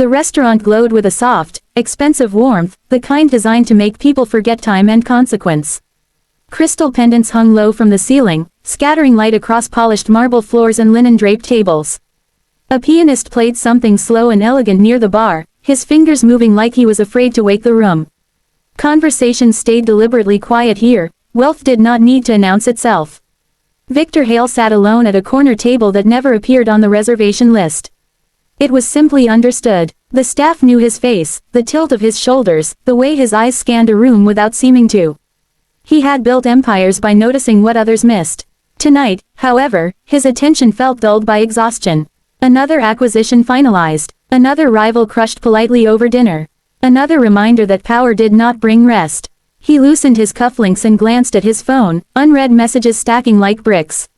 The restaurant glowed with a soft, expensive warmth, the kind designed to make people forget time and consequence. Crystal pendants hung low from the ceiling, scattering light across polished marble floors and linen-draped tables. A pianist played something slow and elegant near the bar, his fingers moving like he was afraid to wake the room. Conversation stayed deliberately quiet here, wealth did not need to announce itself. Victor Hale sat alone at a corner table that never appeared on the reservation list. It was simply understood. The staff knew his face, the tilt of his shoulders, the way his eyes scanned a room without seeming to. He had built empires by noticing what others missed. Tonight, however, his attention felt dulled by exhaustion. Another acquisition finalized. Another rival crushed politely over dinner. Another reminder that power did not bring rest. He loosened his cufflinks and glanced at his phone, unread messages stacking like bricks.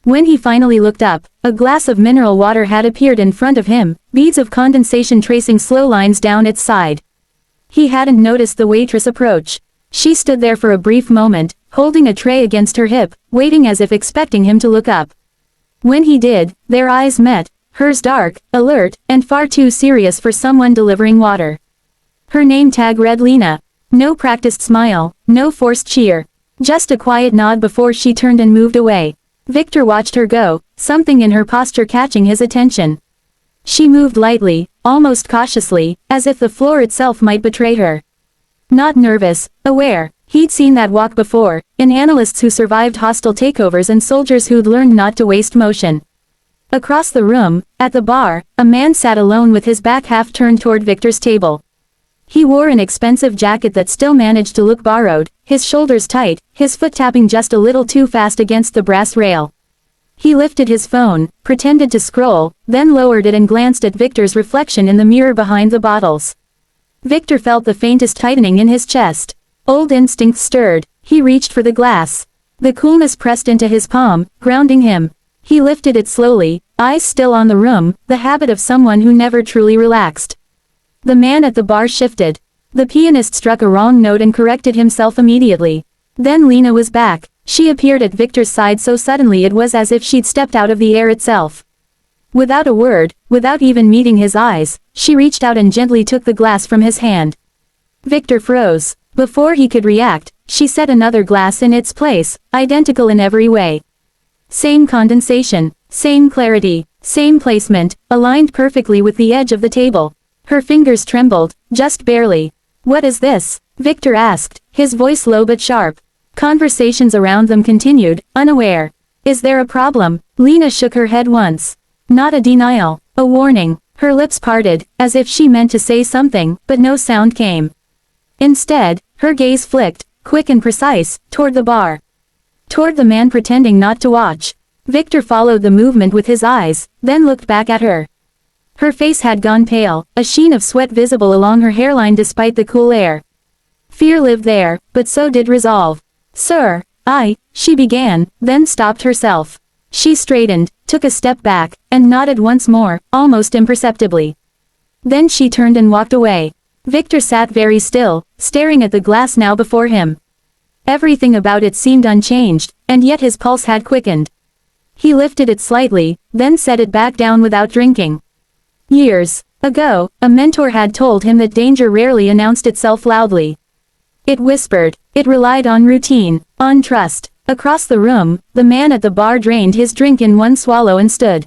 When he finally looked up, a glass of mineral water had appeared in front of him, beads of condensation tracing slow lines down its side. He hadn't noticed the waitress approach. She stood there for a brief moment, holding a tray against her hip, waiting as if expecting him to look up. When he did, their eyes met, hers dark, alert, and far too serious for someone delivering water. Her name tag read Lena. No practiced smile, no forced cheer. Just a quiet nod before she turned and moved away. Victor watched her go, something in her posture catching his attention. She moved lightly, almost cautiously, as if the floor itself might betray her. Not nervous, aware. He'd seen that walk before, in analysts who survived hostile takeovers and soldiers who'd learned not to waste motion. Across the room, at the bar, a man sat alone with his back half turned toward Victor's table. He wore an expensive jacket that still managed to look borrowed, his shoulders tight, his foot tapping just a little too fast against the brass rail. He lifted his phone, pretended to scroll, then lowered it and glanced at Victor's reflection in the mirror behind the bottles. Victor felt the faintest tightening in his chest. Old instincts stirred. He reached for the glass. The coolness pressed into his palm, grounding him. He lifted it slowly, eyes still on the room, the habit of someone who never truly relaxed. The man at the bar shifted. The pianist struck a wrong note and corrected himself immediately. Then Lena was back. She appeared at Victor's side so suddenly it was as if she'd stepped out of the air itself. Without a word, without even meeting his eyes, she reached out and gently took the glass from his hand. Victor froze. Before he could react, she set another glass in its place, identical in every way. Same condensation, same clarity, same placement, aligned perfectly with the edge of the table. Her fingers trembled, just barely. "What is this?" Victor asked, his voice low but sharp. Conversations around them continued, unaware. "Is there a problem?" Lena shook her head once. Not a denial, a warning. Her lips parted, as if she meant to say something, but no sound came. Instead, her gaze flicked, quick and precise, toward the bar. Toward the man pretending not to watch. Victor followed the movement with his eyes, then looked back at her. Her face had gone pale, a sheen of sweat visible along her hairline despite the cool air. Fear lived there, but so did resolve. "Sir, she began, then stopped herself. She straightened, took a step back, and nodded once more, almost imperceptibly. Then she turned and walked away. Victor sat very still, staring at the glass now before him. Everything about it seemed unchanged, and yet his pulse had quickened. He lifted it slightly, then set it back down without drinking. Years ago, a mentor had told him that danger rarely announced itself loudly. It whispered, it relied on routine, on trust. Across the room, the man at the bar drained his drink in one swallow and stood.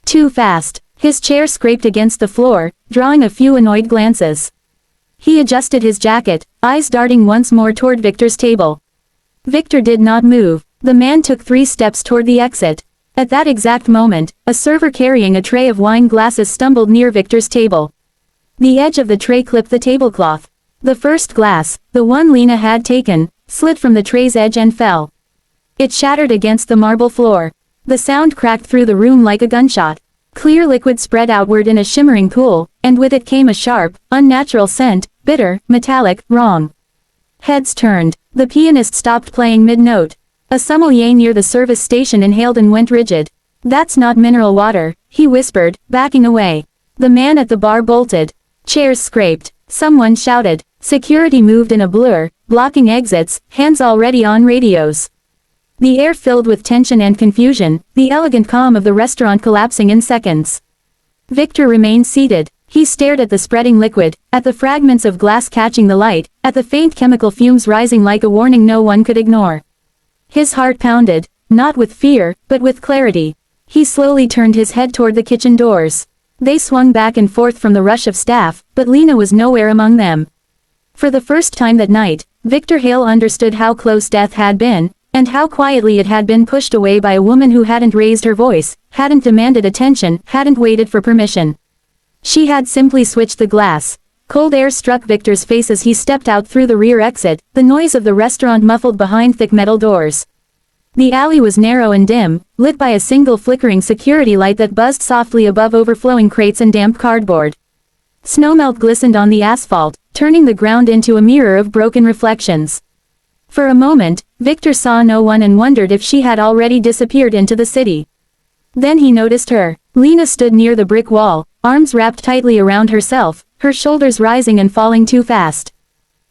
Too fast. His chair scraped against the floor, drawing a few annoyed glances. He adjusted his jacket, eyes darting once more toward Victor's table. Victor did not move. The man took 3 steps toward the exit. At that exact moment, a server carrying a tray of wine glasses stumbled near Victor's table. The edge of the tray clipped the tablecloth. The first glass, the one Lena had taken, slid from the tray's edge and fell. It shattered against the marble floor. The sound cracked through the room like a gunshot. Clear liquid spread outward in a shimmering pool, and with it came a sharp, unnatural scent, bitter, metallic, wrong. Heads turned. The pianist stopped playing mid-note. A sommelier near the service station inhaled and went rigid. "That's not mineral water," he whispered, backing away. The man at the bar bolted. Chairs scraped. Someone shouted. Security moved in a blur, blocking exits, hands already on radios. The air filled with tension and confusion, the elegant calm of the restaurant collapsing in seconds. Victor remained seated, He stared at the spreading liquid, at the fragments of glass catching the light, at the faint chemical fumes rising like a warning no one could ignore. His heart pounded, not with fear, but with clarity. He slowly turned his head toward the kitchen doors. They swung back and forth from the rush of staff, but Lena was nowhere among them. For the first time that night, Victor Hale understood how close death had been, and how quietly it had been pushed away by a woman who hadn't raised her voice, hadn't demanded attention, hadn't waited for permission. She had simply switched the glass. Cold air struck Victor's face as he stepped out through the rear exit, the noise of the restaurant muffled behind thick metal doors. The alley was narrow and dim, lit by a single flickering security light that buzzed softly above overflowing crates and damp cardboard. Snowmelt glistened on the asphalt, turning the ground into a mirror of broken reflections. For a moment, Victor saw no one and wondered if she had already disappeared into the city. Then he noticed her. Lena stood near the brick wall, arms wrapped tightly around herself, her shoulders rising and falling too fast.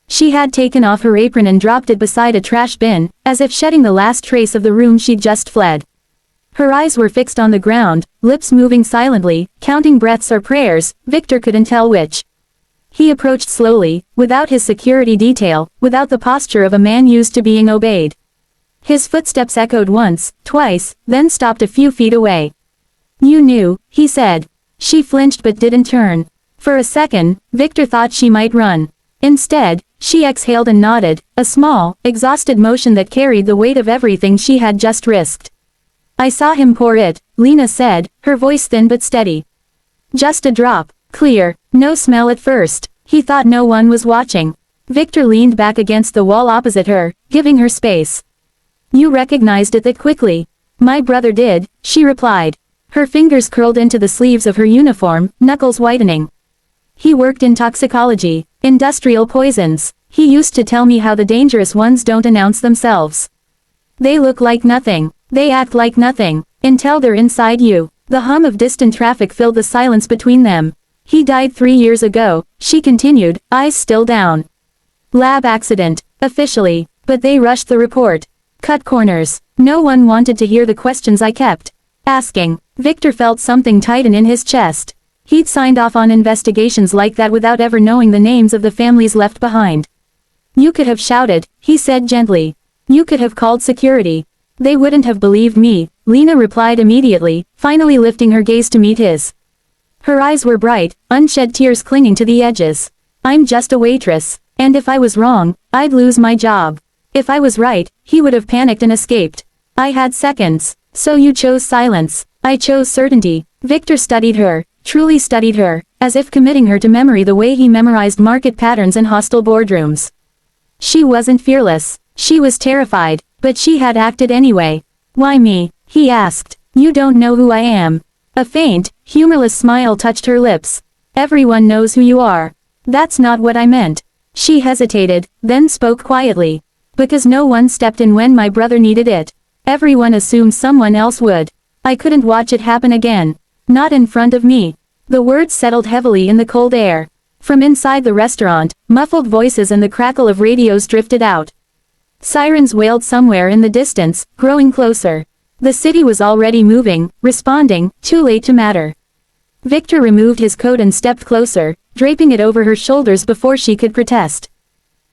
She had taken off her apron and dropped it beside a trash bin, as if shedding the last trace of the room she'd just fled. Her eyes were fixed on the ground, lips moving silently, counting breaths or prayers, Victor couldn't tell which. He approached slowly, without his security detail, without the posture of a man used to being obeyed. His footsteps echoed once, twice, then stopped a few feet away. "You knew," he said. She flinched but didn't turn. For a second, Victor thought she might run. Instead, she exhaled and nodded, a small, exhausted motion that carried the weight of everything she had just risked. "I saw him pour it," Lena said, her voice thin but steady. "Just a drop, clear, no smell at first." He thought no one was watching. Victor leaned back against the wall opposite her, giving her space. "You recognized it that quickly." "My brother did," she replied. Her fingers curled into the sleeves of her uniform, knuckles whitening. "He worked in toxicology, industrial poisons. He used to tell me how the dangerous ones don't announce themselves. They look like nothing. They act like nothing, until they're inside you." The hum of distant traffic filled the silence between them. "He died 3 years ago," she continued, eyes still down. "Lab accident, officially, but they rushed the report. Cut corners. No one wanted to hear the questions I kept asking." Victor felt something tighten in his chest. He'd signed off on investigations like that without ever knowing the names of the families left behind. "You could have shouted," he said gently. "You could have called security. They wouldn't have believed me," Lena replied immediately, finally lifting her gaze to meet his. Her eyes were bright, unshed tears clinging to the edges. "I'm just a waitress, and if I was wrong, I'd lose my job. If I was right, he would have panicked and escaped. I had seconds. So you chose silence. I chose certainty." Victor studied her, truly studied her, as if committing her to memory the way he memorized market patterns in hostile boardrooms. She wasn't fearless. She was terrified, but she had acted anyway. "Why me?" he asked. "You don't know who I am." A faint, humorless smile touched her lips. "Everyone knows who you are." "That's not what I meant." She hesitated, then spoke quietly. "Because no one stepped in when my brother needed it. Everyone assumed someone else would. I couldn't watch it happen again. Not in front of me." The words settled heavily in the cold air. From inside the restaurant, muffled voices and the crackle of radios drifted out. Sirens wailed somewhere in the distance, growing closer. The city was already moving, responding, too late to matter. Victor removed his coat and stepped closer, draping it over her shoulders before she could protest.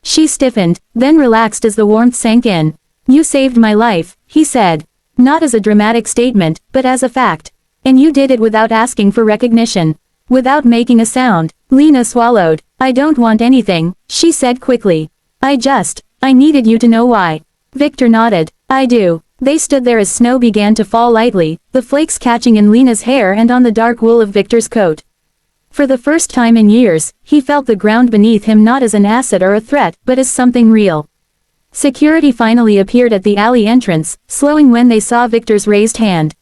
She stiffened, then relaxed as the warmth sank in. "You saved my life," he said. Not as a dramatic statement, but as a fact. "And you did it without asking for recognition. Without making a sound." Lena swallowed. "I don't want anything," she said quickly. I needed you to know why." Victor nodded. "I do." They stood there as snow began to fall lightly, the flakes catching in Lena's hair and on the dark wool of Victor's coat. For the first time in years, he felt the ground beneath him not as an asset or a threat, but as something real. Security finally appeared at the alley entrance, slowing when they saw Victor's raised hand.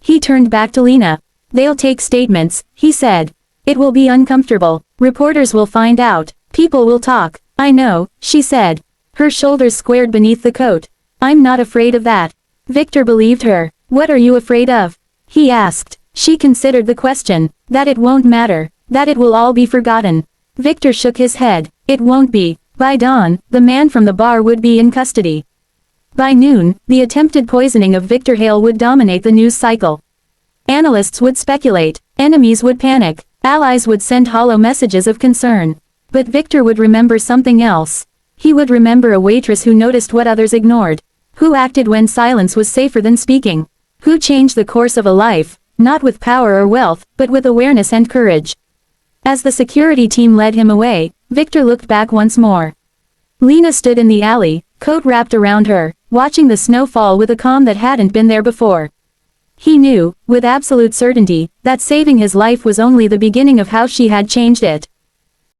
He turned back to Lena. "They'll take statements," he said. "It will be uncomfortable. Reporters will find out. People will talk." "I know," she said. Her shoulders squared beneath the coat. "I'm not afraid of that." Victor believed her. "What are you afraid of?" he asked. She considered the question. "That it won't matter. That it will all be forgotten." Victor shook his head. "It won't be. By dawn, the man from the bar would be in custody. By noon, the attempted poisoning of Victor Hale would dominate the news cycle. Analysts would speculate. Enemies would panic. Allies would send hollow messages of concern. But Victor would remember something else. He would remember a waitress who noticed what others ignored. Who acted when silence was safer than speaking. Who changed the course of a life, not with power or wealth, but with awareness and courage. As the security team led him away, Victor looked back once more. Lena stood in the alley, coat wrapped around her, watching the snow fall with a calm that hadn't been there before. He knew, with absolute certainty, that saving his life was only the beginning of how she had changed it.